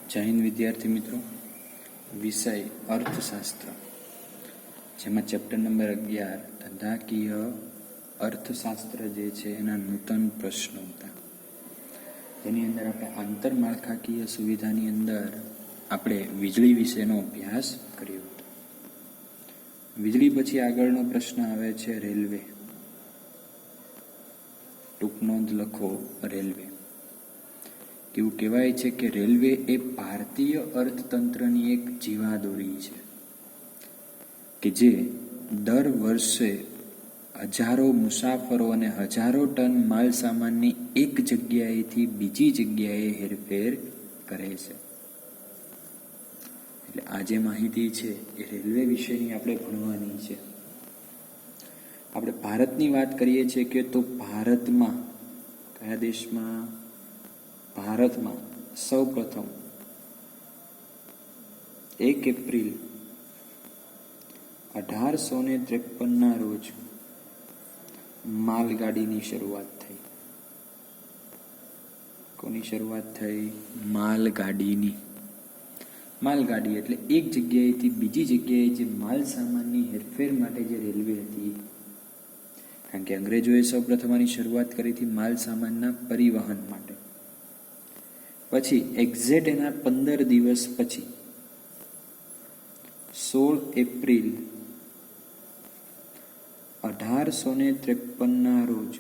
જય હિન્દ વિદ્યાર્થી મિત્રો, વિષય અર્થશાસ્ત્ર, જેમાં ચેપ્ટર નંબર 11 ધંધાકીય અર્થશાસ્ત્ર જે છે એના નૂતન પ્રશ્નો હતા. તેની અંદર આપણે આંતરમાળખાકીય સુવિધાની અંદર આપણે વીજળી વિશેનો અભ્યાસ કર્યો હતો. વીજળી પછી આગળનો પ્રશ્ન આવે છે રેલવે. ટૂંક નોંધ લખો રેલવે. એવું કહેવાય છે કે રેલવે એ ભારતીય અર્થતંત્રની એક જીવાદોરી છે કે જે દર વર્ષે હજારો મુસાફરો અને હજારો ટન માલ સામાનની એક જગ્યાએથી બીજી જગ્યાએ હેરફેર કરે છે. એટલે આ જે માહિતી છે એ રેલવે વિશેની આપણે ભણવાની છે. આપણે ભારતની વાત કરીએ છીએ કે તો ભારતમાં કયા દેશમાં? ભારતમાં સૌ પ્રથમ 1 એપ્રિલ 1853 રોજ માલગાડીની શરૂઆત થઈ. કોની શરૂઆત થઈ? માલગાડીની. માલગાડી એટલે એક જગ્યાએથી બીજી જગ્યાએ જે માલ સામાનની હેરફેર માટે જે રેલવે હતી. કારણ કે અંગ્રેજોએ સૌ પ્રથમ આની શરૂઆત કરી હતી માલ સામાનના પરિવહન માટે. પછી એક્ઝેક્ટ એના 15 દિવસ પછી 16 એપ્રિલ 1853 રોજ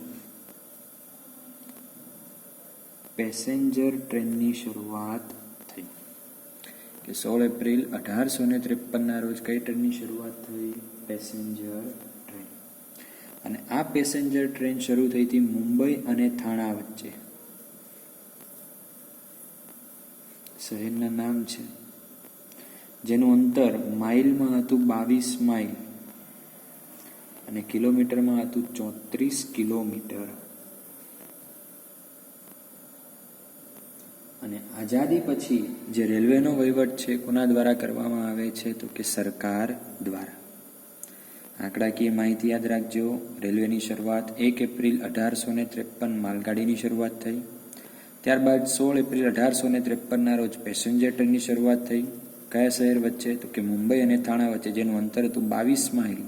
પેસેન્જર ટ્રેનની શરૂઆત થઈ. કે 16 એપ્રિલ 1853 રોજ કઈ ટ્રેનની શરૂઆત થઈ? Passenger train. અને આ પેસેન્જર ટ્રેન શરૂ થઈ હતી મુંબઈ અને થાણા વચ્ચે. શહેરના નામ છે જેનું અંતર માઇલમાં હતું 22 માઇલ અને કિલોમીટરમાં હતું 34 કિલોમીટર. અને આઝાદી પછી જે રેલવેનો વહીવટ છે કોના દ્વારા કરવામાં આવે છે? તો કે સરકાર દ્વારા. આંકડાકીય માહિતી યાદ રાખજો. રેલવેની શરૂઆત 1 એપ્રિલ 1853 માલગાડીની શરૂઆત થઈ. ત્યારબાદ 16 એપ્રિલ 1853 રોજ પેસેન્જર ટ્રેનની શરૂઆત થઈ. કયા શહેર વચ્ચે? તો કે મુંબઈ અને થાણા વચ્ચે, જેનું અંતર હતું 22 માઇલ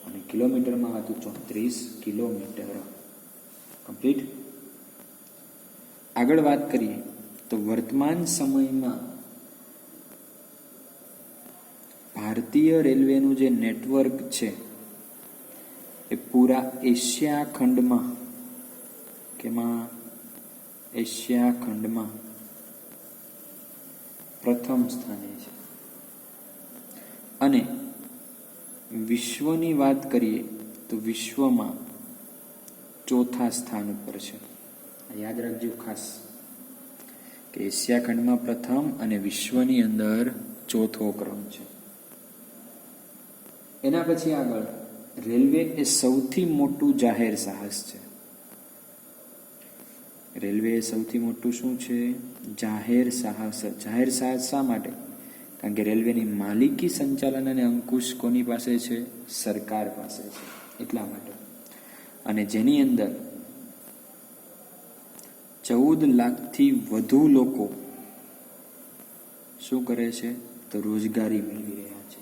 અને કિલોમીટરમાં હતું 34 કિલોમીટર. કમ્પ્લીટ. આગળ વાત કરીએ તો વર્તમાન સમયમાં ભારતીય રેલવેનું જે નેટવર્ક છે એ પૂરા એશિયા ખંડમાં એશિયા ખંડમાં પ્રથમ સ્થાને છે. અને વિશ્વની વાત કરીએ તો વિશ્વમાં ચોથા સ્થાન ઉપર છે. યાદ રાખજો ખાસ કે એશિયા ખંડમાં પ્રથમ અને વિશ્વની અંદર ચોથો ક્રમ છે. એના પછી આગળ રેલવે એ સૌથી મોટું જાહેર સાહસ છે. રેલવે સૌથી મોટું શું છે? જાહેર સાહસ. જાહેર સાહસ શા માટે? કારણ કે રેલવેની માલિકી, સંચાલન અને અંકુશ કોની પાસે છે? સરકાર પાસે છે. એટલા માટે. અને જેની અંદર 14 લાખથી વધુ લોકો શું કરે છે? તો રોજગારી મેળવી રહ્યા છે.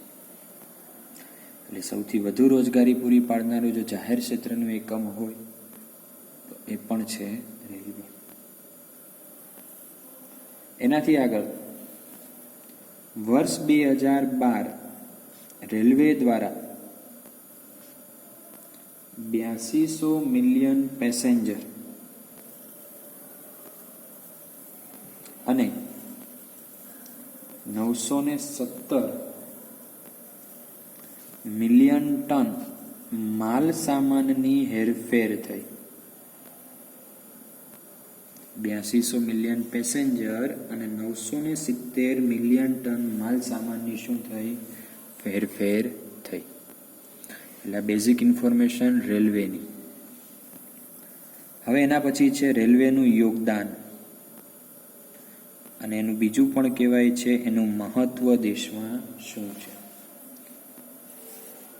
એટલે સૌથી વધુ રોજગારી પૂરી પાડનારું જો જાહેર ક્ષેત્રનું એકમ હોય તો એ પણ છે રેલવે. એનાથી આગળ વર્ષ 2012 રેલવે દ્વારા 8200 મિલિયન પેસેન્જર અને 917 મિલિયન ટન માલ સામાનની હેરફેર થઈ. 8200 મિલિયન પેસેન્જર અને 970 મિલિયન ટન માલ સામાનની શું થઈ? હેરફેર થઈ. એટલે બેઝિક ઇન્ફોર્મેશન રેલવેની. હવે એના પછી છે રેલવેનું યોગદાન, અને એનું બીજું પણ કહેવાય છે એનું મહત્વ દેશમાં શું છે.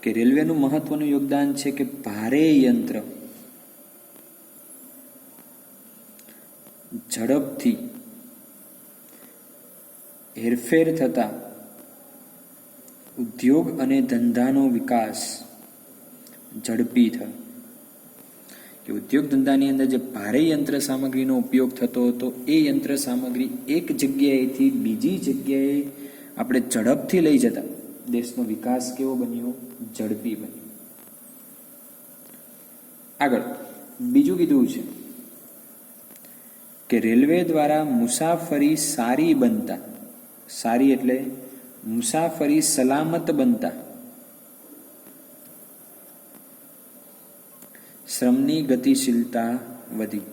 કે રેલવેનું મહત્વનું યોગદાન છે કે ભારે યંત્ર ઝડપથી હેરફેર થતા ઉદ્યોગ અને ધંધાનો વિકાસ ઝડપી થયો. કે ઉદ્યોગ ધંધાની અંદર જે ભારે યંત્ર સામગ્રીનો ઉપયોગ થતો હતો એ યંત્ર સામગ્રી એક જગ્યાએથી બીજી જગ્યાએ આપણે ઝડપથી લઈ જતા દેશનો વિકાસ કેવો બન્યો? ઝડપી બન્યો. આગળ બીજું કીધું છે કે રેલવે દ્વારા મુસાફરી સારી બનતા, સારી એટલે મુસાફરી સલામત બનતા શ્રમની ગતિશીલતા વધી.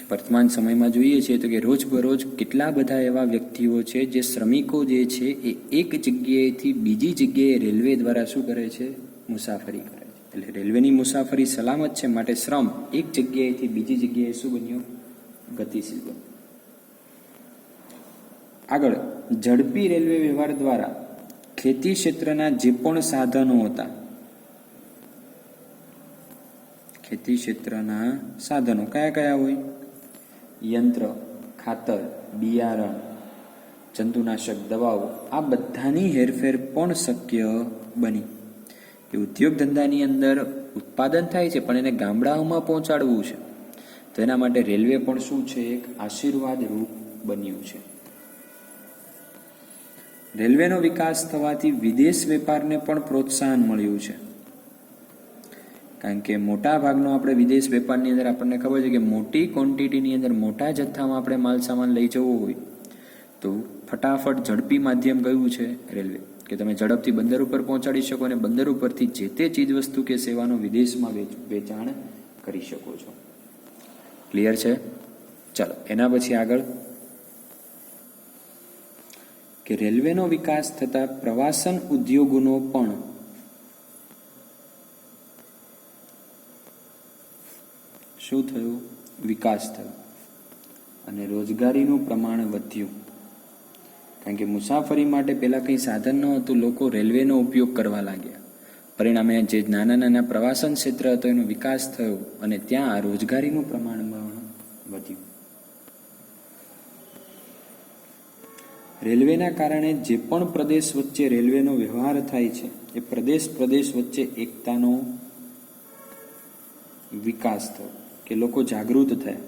વર્તમાન સમયમાં જોઈએ છીએ તો કે રોજબરોજ કેટલા બધા એવા વ્યક્તિઓ છે જે શ્રમિકો જે છે એ એક જગ્યાએથી બીજી જગ્યાએ રેલવે દ્વારા શું કરે છે? મુસાફરી કરે છે. એટલે રેલવેની મુસાફરી સલામત છે, માટે શ્રમ એક જગ્યાએથી બીજી જગ્યાએ શું બન્યો? ગતિશીલ બન્યો. આગળ ઝડપી રેલવે વ્યવહાર દ્વારા ખેતી ક્ષેત્રના જે પણ સાધનો હતા, ખેતી ક્ષેત્રના સાધનો કયા કયા હોય? યંત્ર, ખાતર, બિયારણ, જંતુનાશક દવાઓ, આ બધાની હેરફેર પણ શક્ય બની. એ ઉદ્યોગ ધંધાની અંદર ઉત્પાદન થાય છે પણ એને ગામડાઓમાં પહોંચાડવું છે, તો એના માટે રેલવે પણ શું છે? એક આશીર્વાદ રૂપ બન્યું છે. રેલવેનો વિકાસ થવાથી વિદેશ વેપારને પણ પ્રોત્સાહન મળ્યું છે. કારણ કે મોટા ભાગનો આપણે વિદેશ વેપારની અંદર આપણને ખબર છે કે મોટી ક્વોન્ટિટીની અંદર મોટા જથ્થામાં આપણે માલ સામાન લઈ જવો હોય તો ફટાફટ ઝડપી માધ્યમ કયું છે? રેલવે. કે તમે ઝડપથી બંદર ઉપર પહોંચાડી શકો અને બંદર ઉપરથી જે તે ચીજ વસ્તુ કે સેવાનો વિદેશમાં વેચાણ કરી શકો છો. ક્લિયર છે? ચાલો એના પછી આગળ કે રેલવેનો વિકાસ થતા પ્રવાસન ઉદ્યોગોનો પણ શું થયું? વિકાસ થયો અને રોજગારીનું પ્રમાણ વધ્યું. કારણ કે મુસાફરી માટે પહેલાં કંઈ સાધન ન હતું, લોકો રેલવેનો ઉપયોગ કરવા લાગ્યા. પરિણામે જે નાના નાના પ્રવાસન ક્ષેત્ર હતો એનો વિકાસ થયો અને ત્યાં રોજગારીનું પ્રમાણ વધ્યું. રેલવેના કારણે જે પણ પ્રદેશ વચ્ચે રેલવેનો વ્યવહાર થાય છે એ પ્રદેશ વચ્ચે એકતાનો વિકાસ થયો. કે લોકો જાગૃત થયા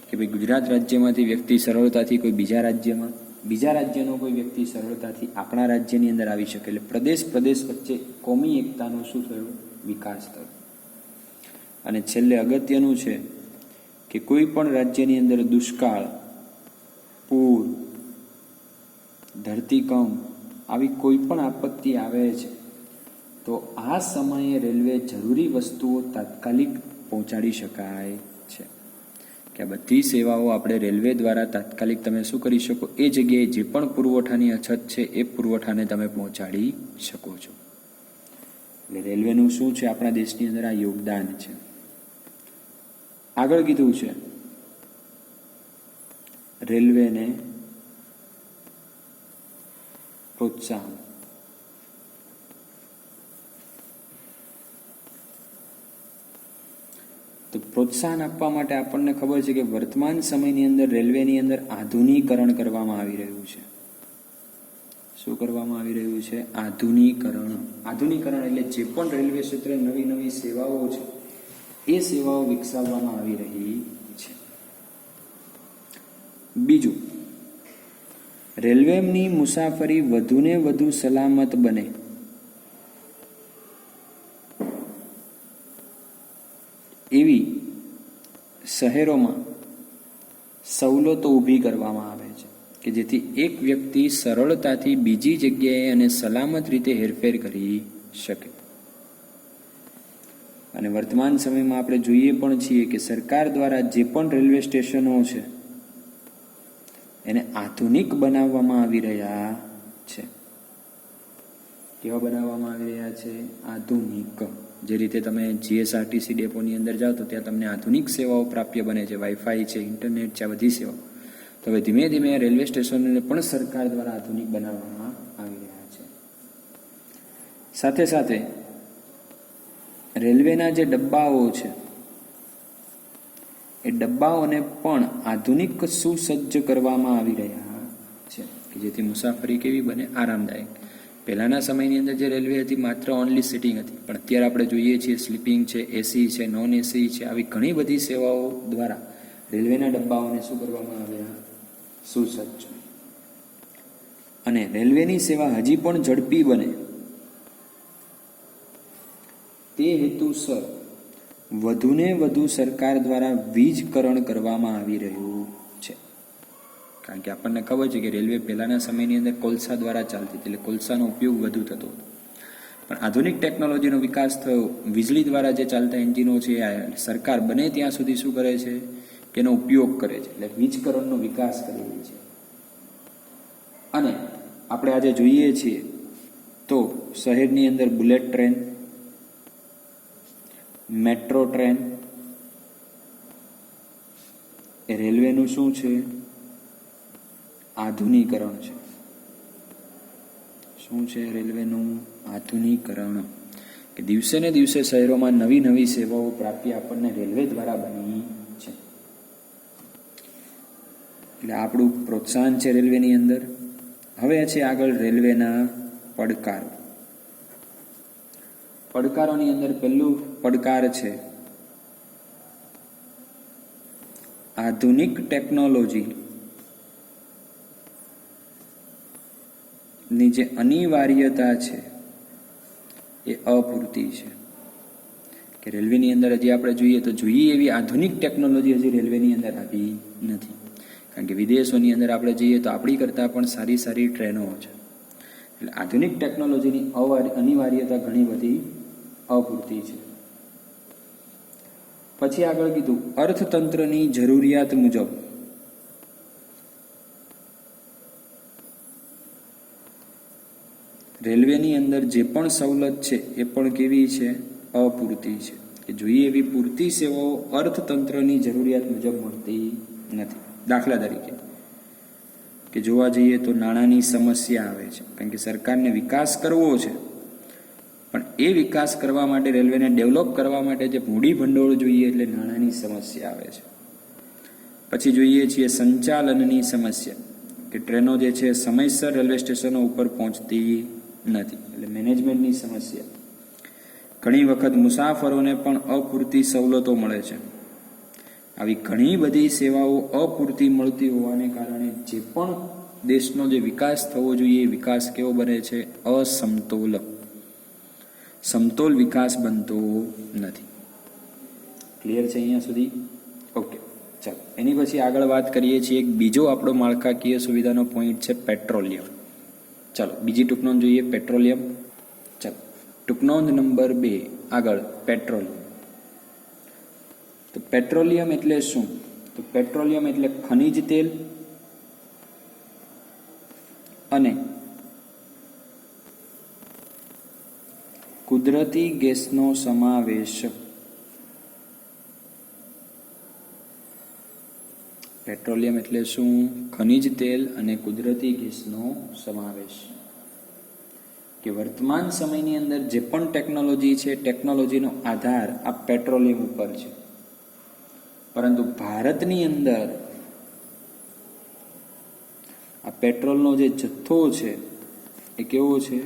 કે ભાઈ ગુજરાત રાજ્યમાંથી વ્યક્તિ સરળતાથી કોઈ બીજા રાજ્યમાં, બીજા રાજ્યનો કોઈ વ્યક્તિ સરળતાથી આપણા રાજ્યની અંદર આવી શકે. એટલે પ્રદેશ વચ્ચે કોમી એકતાનો શું થયો? વિકાસ થયો. અને છેલ્લે અગત્યનું છે કે કોઈ પણ રાજ્યની અંદર દુષ્કાળ, પૂર, ધરતીકંપ આવી કોઈ પણ આપત્તિ આવે છે તો આ સમયે રેલવે જરૂરી વસ્તુઓ તાત્કાલિક પહોંચાડી શકાય છે. કે આ બધી સેવાઓ આપણે રેલવે દ્વારા તાત્કાલિક તમે શું કરી શકો? એ જગ્યાએ જે પણ પુરવઠાની અછત છે એ પુરવઠાને તમે પહોંચાડી શકો છો. એટલે રેલવેનું શું છે? આપણા દેશની અંદર આ યોગદાન છે. આગળ કીધું છે રેલવેને પ્રોત્સાહન. તો પ્રોત્સાહન આપવા માટે આપણને ખબર છે કે વર્તમાન સમયની અંદર રેલવેની અંદર આધુનિકરણ કરવામાં આવી રહ્યું છે. શું કરવામાં આવી રહ્યું છે? આધુનિકરણ. આધુનિકરણ એટલે જે પણ રેલવે ક્ષેત્રે નવી નવી સેવાઓ છે એ સેવાઓ વિકસાવવામાં આવી રહી છે. બીજું, રેલવેની મુસાફરી વધુને વધુ સલામત બને એવી શહેરોમાં સવલતો ઊભી કરવામાં આવે છે કે જેથી એક વ્યક્તિ સરળતાથી બીજી જગ્યાએ અને સલામત રીતે હેરફેર કરી શકે. અને વર્તમાન સમયમાં આપણે જોઈએ પણ છીએ કે સરકાર દ્વારા જે પણ રેલવે સ્ટેશનો છે એને આધુનિક બનાવવામાં આવી રહ્યા છે. કેવા બનાવવામાં આવી રહ્યા છે? આધુનિક. જે રીતે તમે જીએસઆરટીસી ડેપોની અંદર જાઓ તો ત્યાં તમને આધુનિક સેવાઓ પ્રાપ્ય બને છે. વાઈફાઈ છે, ઇન્ટરનેટ છે, આ બધી સેવાઓ. તો હવે ધીમે ધીમે રેલવે સ્ટેશનોને પણ સરકાર દ્વારા આધુનિક બનાવવામાં આવી રહ્યા છે. સાથે સાથે રેલવેના જે ડબ્બાઓ છે એ ડબ્બાઓને પણ આધુનિક સુસજ્જ કરવામાં આવી રહ્યા છે કે જેથી મુસાફરી કેવી બને? આરામદાયક. પહેલાંના સમયની અંદર જે રેલવે હતી માત્ર ઓનલી સિટિંગ હતી, પણ અત્યારે આપણે જોઈએ છીએ સ્લીપિંગ છે, એસી છે, નોન એસી છે, આવી ઘણી બધી સેવાઓ દ્વારા રેલવેના ડબ્બાઓને શું કરવામાં આવ્યા? સુસજ્જ. અને રેલવેની સેવા હજી પણ ઝડપી બને તે હેતુસર વધુને વધુ સરકાર દ્વારા વીજકરણ કરવામાં આવી રહ્યું છે. કારણ કે આપણને ખબર છે કે રેલવે પહેલાંના સમયની અંદર કોલસા દ્વારા ચાલતી હતી, એટલે કોલસાનો ઉપયોગ વધુ થતો હતો. પણ આધુનિક ટેકનોલોજીનો વિકાસ થયો, વીજળી દ્વારા જે ચાલતા એન્જિનો છે સરકાર બને ત્યાં સુધી શું કરે છે કે એનો ઉપયોગ કરે છે, એટલે વીજકરણનો વિકાસ કરી રહી છે. અને આપણે આજે જોઈએ છીએ તો શહેરની અંદર બુલેટ ટ્રેન, મેટ્રો ટ્રેન, એ રેલવેનું શું છે? આધુનિકરણ છે. શું છે રેલવેનું? આધુનિકરણ. કે દિવસે ને દિવસે શહેરોમાં નવી નવી સેવાઓ પ્રાપ્ય આપણને રેલવે દ્વારા બની છે. એટલે આપણું પ્રોત્સાહન છે રેલવેની અંદર. હવે છે આગળ રેલવેના પડકારો. પડકારોની અંદર પહેલું પડકાર છે આધુનિક ટેકનોલોજી ની જે અનિવાર્યતા છે એ અપૂરતી છે. કે રેલવેની અંદર હજી આપણે જોઈએ તો જોઈએ એવી આધુનિક ટેકનોલોજી હજી રેલવેની અંદર આવી નથી. કારણ કે વિદેશોની અંદર આપણે જઈએ તો આપણી કરતાં પણ સારી સારી ટ્રેનો છે. એટલે આધુનિક ટેકનોલોજીની અનિવાર્યતા ઘણી બધી અપૂરતી છે. પછી આગળ કીધું અર્થતંત્રની જરૂરિયાત મુજબ રેલવેની અંદર જે પણ સવલત છે એ પણ કેવી છે? અપૂરતી છે. કે જોઈએ એવી પૂરતી સેવાઓ અર્થતંત્રની જરૂરિયાત મુજબ મળતી નથી. દાખલા તરીકે કે જોવા જઈએ તો નાણાંની સમસ્યા આવે છે. કારણ કે સરકારને વિકાસ કરવો છે, પણ એ વિકાસ કરવા માટે, રેલવેને ડેવલપ કરવા માટે જે મૂડી ભંડોળ જોઈએ એટલે નાણાંની સમસ્યા આવે છે. પછી જોઈએ છીએ સંચાલનની સમસ્યા, કે ટ્રેનો જે છે સમયસર રેલવે સ્ટેશનો ઉપર પહોંચતી નથી, એટલે મેનેજમેન્ટની સમસ્યા. ઘણી વખત મુસાફરોને પણ અપૂરતી સવલતો મળે છે. આવી ઘણી બધી સેવાઓ અપૂરતી મળતી હોવાને કારણે જે પણ દેશનો જે વિકાસ થવો જોઈએ એ વિકાસ કેવો બને છે? અસમતોલ. સમતોલ વિકાસ બનતો નથી. ક્લિયર છે અહીંયા સુધી? ઓકે, ચાલો એની પછી આગળ વાત કરીએ છીએ. એક બીજો આપણો માળખાકીય સુવિધાનો પોઈન્ટ છે પેટ્રોલિયમ. ચાલો બીજી ટૂંકનોંધ જોઈએ, પેટ્રોલિયમ. ચાલો ટૂંકનોંધ નંબર 2 આગળ પેટ્રોલિયમ. તો પેટ્રોલિયમ એટલે શું? તો પેટ્રોલિયમ એટલે ખનિજ તેલ અને કુદરતી ગેસનો સમાવેશ. પેટ્રોલિયમ એટલે શું? ખનિજ તેલ અને કુદરતી ગેસનો સમાવેશ. કે વર્તમાન સમયની અંદર જે પણ ટેકનોલોજી છે, ટેકનોલોજીનો આધાર આ પેટ્રોલિયમ ઉપર છે. પરંતુ ભારતની અંદર આ પેટ્રોલનો જે જથ્થો છે એ કેવો છે?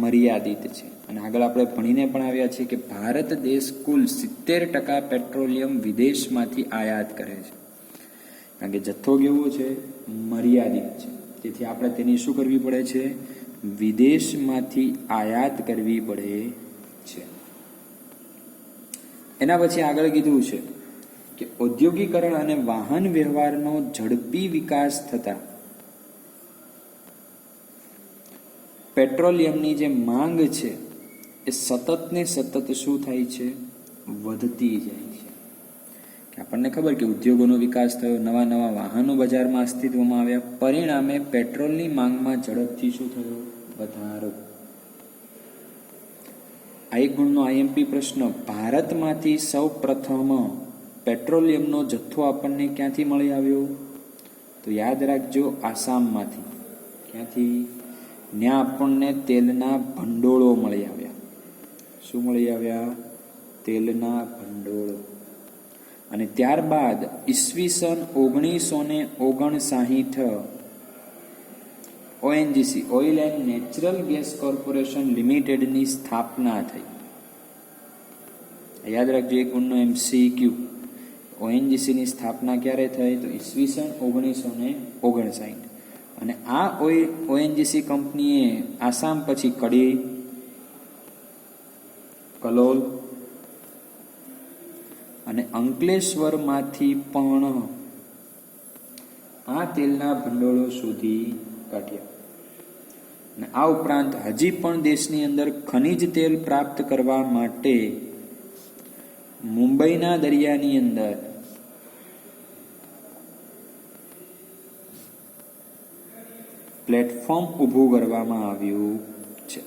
મર્યાદિત છે. અને આગળ આપણે ભણીને પણ આવ્યા છીએ કે ભારત દેશ કુલ 70% પેટ્રોલિયમ વિદેશમાંથી આયાત કરે છે. કારણ કે જથ્થો કેવો છે? મર્યાદિત છે. તેથી આપણે તેની શું કરવી પડે છે? વિદેશમાંથી આયાત કરવી પડે છે. એના પછી આગળ કીધું છે કે ઔદ્યોગિકરણ અને વાહન વ્યવહારનો ઝડપી વિકાસ થતા પેટ્રોલિયમની જે માંગ છે એ સતત ને સતત શું થાય છે? વધતી જાય છે. કે આપણને ખબર કે ઉદ્યોગોનો વિકાસ થયો, નવા નવા વાહનો બજારમાં અસ્તિત્વમાં આવ્યા, પરિણામે પેટ્રોલની માંગમાં ઝડપથી શું થયો? વધારો. આ એક ગુણનો આઈએમપી પ્રશ્ન. ભારતમાંથી સૌ પ્રથમ પેટ્રોલિયમનો જથ્થો આપણને ક્યાંથી મળી આવ્યો? તો યાદ રાખજો, આસામમાંથી. ક્યાંથી? ત્યાં આપણને તેલના ભંડોળો મળી આવ્યા. શું મળી આવ્યા? તેલના ભંડોળો. અને ત્યારબાદ ઈસવીસન 1959 ONGC oil and natural gas corporation લિમિટેડની સ્થાપના થઈ. યાદ રાખજો, એક ગુણનો MCQ. ઓએનજીસીની સ્થાપના ક્યારે થઈ? તો ઈસવીસન 1959. અને આ ઓએનજીસી કંપનીએ આસામ પછી કડી, કલોલ અને અંકલેશ્વરમાંથી પણ આ તેલના ભંડોળો શોધી કાઢ્યા. અને આ ઉપરાંત હજી પણ દેશની અંદર ખનિજ તેલ પ્રાપ્ત કરવા માટે મુંબઈના દરિયાની અંદર પ્લેટફોર્મ ઊભું કરવામાં આવ્યું છે.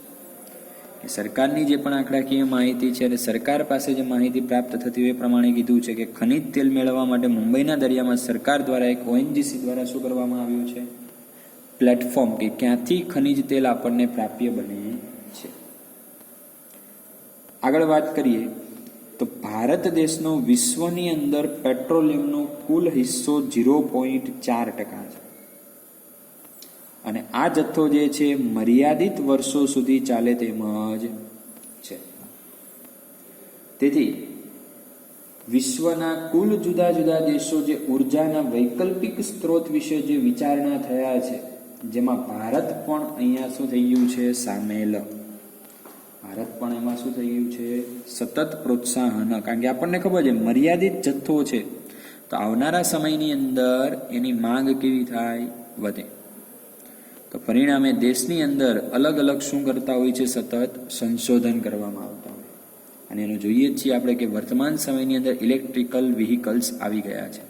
સરકારની જે પણ આંકડાકીય માહિતી છે અને સરકાર પાસે જે માહિતી પ્રાપ્ત થતી હોય એ પ્રમાણે કીધું છે કે ખનિજ તેલ મેળવવા માટે મુંબઈના દરિયામાં સરકાર દ્વારા એક ઓએનજીસી દ્વારા શું કરવામાં આવ્યું છે? પ્લેટફોર્મ, કે ક્યાંથી ખનિજ તેલ આપણને પ્રાપ્ય બને છે. આગળ વાત કરીએ તો ભારત દેશનો વિશ્વની અંદર પેટ્રોલિયમનો કુલ હિસ્સો 0.4% છે. અને આ જથ્થો જે છે મર્યાદિત વર્ષો સુધી ચાલે તેમજ છે. તેથી વિશ્વના કુલ જુદા જુદા દેશો જે ઉર્જાના વૈકલ્પિક સ્ત્રોત વિશે જે વિચારણા થયા છે, જેમાં ભારત પણ અહીંયા શું થઈ ગયું છે? સામેલ. ભારત પણ એમાં શું થઈ ગયું છે? સતત પ્રોત્સાહન. કારણ કે આપણને ખબર છે મર્યાદિત જથ્થો છે, તો આવનારા સમયની અંદર એની માંગ કેવી થાય? વધે. તો પરિણામે દેશની અંદર અલગ અલગ શું કરતા હોય છે? સતત સંશોધન કરવામાં આવતા હોય. અને એનું જોઈએ જ છીએ આપણે કે વર્તમાન સમયની અંદર ઇલેક્ટ્રિકલ વ્હીકલ્સ આવી ગયા છે.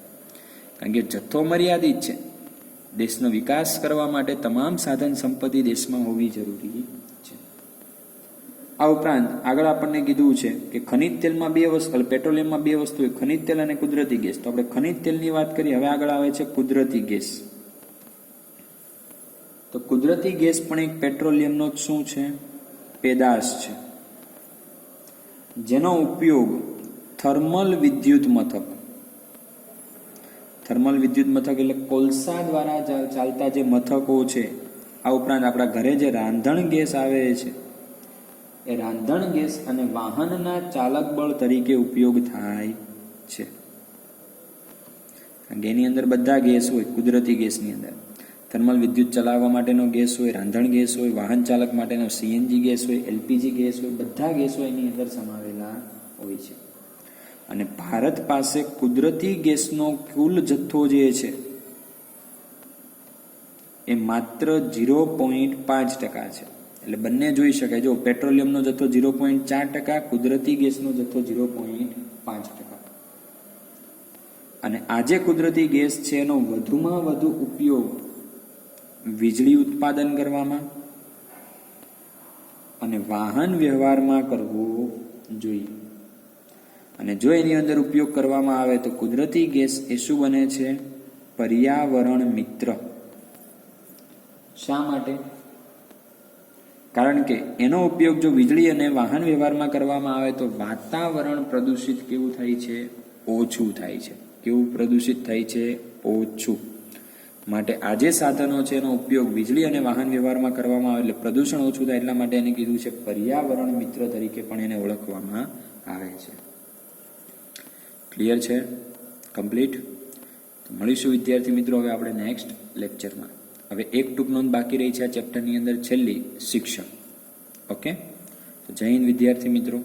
કારણ કે જથ્થો મર્યાદિત છે. દેશનો વિકાસ કરવા માટે તમામ સાધન સંપત્તિ દેશમાં હોવી જરૂરી છે. આ ઉપરાંત આગળ આપણને કીધું છે કે ખનિજ તેલમાં બે વસ્તુ, પેટ્રોલિયમમાં બે વસ્તુ હોય, ખનિજ તેલ અને કુદરતી ગેસ. તો આપણે ખનિજ તેલની વાત કરીએ. હવે આગળ આવે છે કુદરતી ગેસ. તો કુદરતી ગેસ પણ એક પેટ્રોલિયમનો શું છે? પેદાશ છે, જેનો ઉપયોગ થર્મલ વિદ્યુત મથક એટલે કોલસા દ્વારા ચાલતા જે મથકો છે, આ ઉપરાંત આપણા ઘરે જે રાંધણ ગેસ આવે છે, એ રાંધણ ગેસ અને વાહનના ચાલક બળ તરીકે ઉપયોગ થાય છે. એની અંદર બધા ગેસ હોય. કુદરતી ગેસની અંદર થર્મલ વિદ્યુત ચલાવવા માટેનો ગેસ હોય, રાંધણ ગેસ હોય, વાહન ચાલક માટેનો CNG ગેસ હોય, LPG ગેસ હોય, બધા ગેસો એની અંદર સમાવેલા હોય છે. અને ભારત પાસે કુદરતી ગેસનો કુલ જથ્થો જે છે એ માત્ર 0.5% છે. એટલે બંને જોઈ શકાય. જો પેટ્રોલિયમનો જથ્થો 0.4%, કુદરતી ગેસનો જથ્થો 0.5%. અને આજે કુદરતી ગેસ છે એનો વધુમાં વધુ ઉપયોગ વીજળી ઉત્પાદન કરવામાં અને વાહન વ્યવહારમાં કરવો જોઈએ. અને જો એની અંદર ઉપયોગ કરવામાં આવે તો કુદરતી ગેસ એ શું બને છે? પર્યાવરણ મિત્ર. શા માટે? કારણ કે એનો ઉપયોગ જો વીજળી અને વાહન વ્યવહારમાં કરવામાં આવે તો વાતાવરણ પ્રદૂષિત કેવું થાય છે? ઓછું થાય છે. કેવું પ્રદૂષિત થાય છે? ઓછું. માટે આ જે સાધનો છે એનો ઉપયોગ વીજળી અને વાહન વ્યવહારમાં કરવામાં આવે એટલે પ્રદૂષણ ઓછું થાય. એટલા માટે એને કીધું છે પર્યાવરણ મિત્ર તરીકે પણ એને ઓળખવામાં આવે છે. ક્લિયર છે? કમ્પ્લીટ? તો મળીશું વિદ્યાર્થી મિત્રો હવે આપણે નેક્સ્ટ લેક્ચરમાં. હવે એક ટૂંક નોંધ બાકી રહી છે આ ચેપ્ટરની અંદર, છેલ્લી, શિક્ષણ. ઓકે? તો જય હિન્દ વિદ્યાર્થી મિત્રો.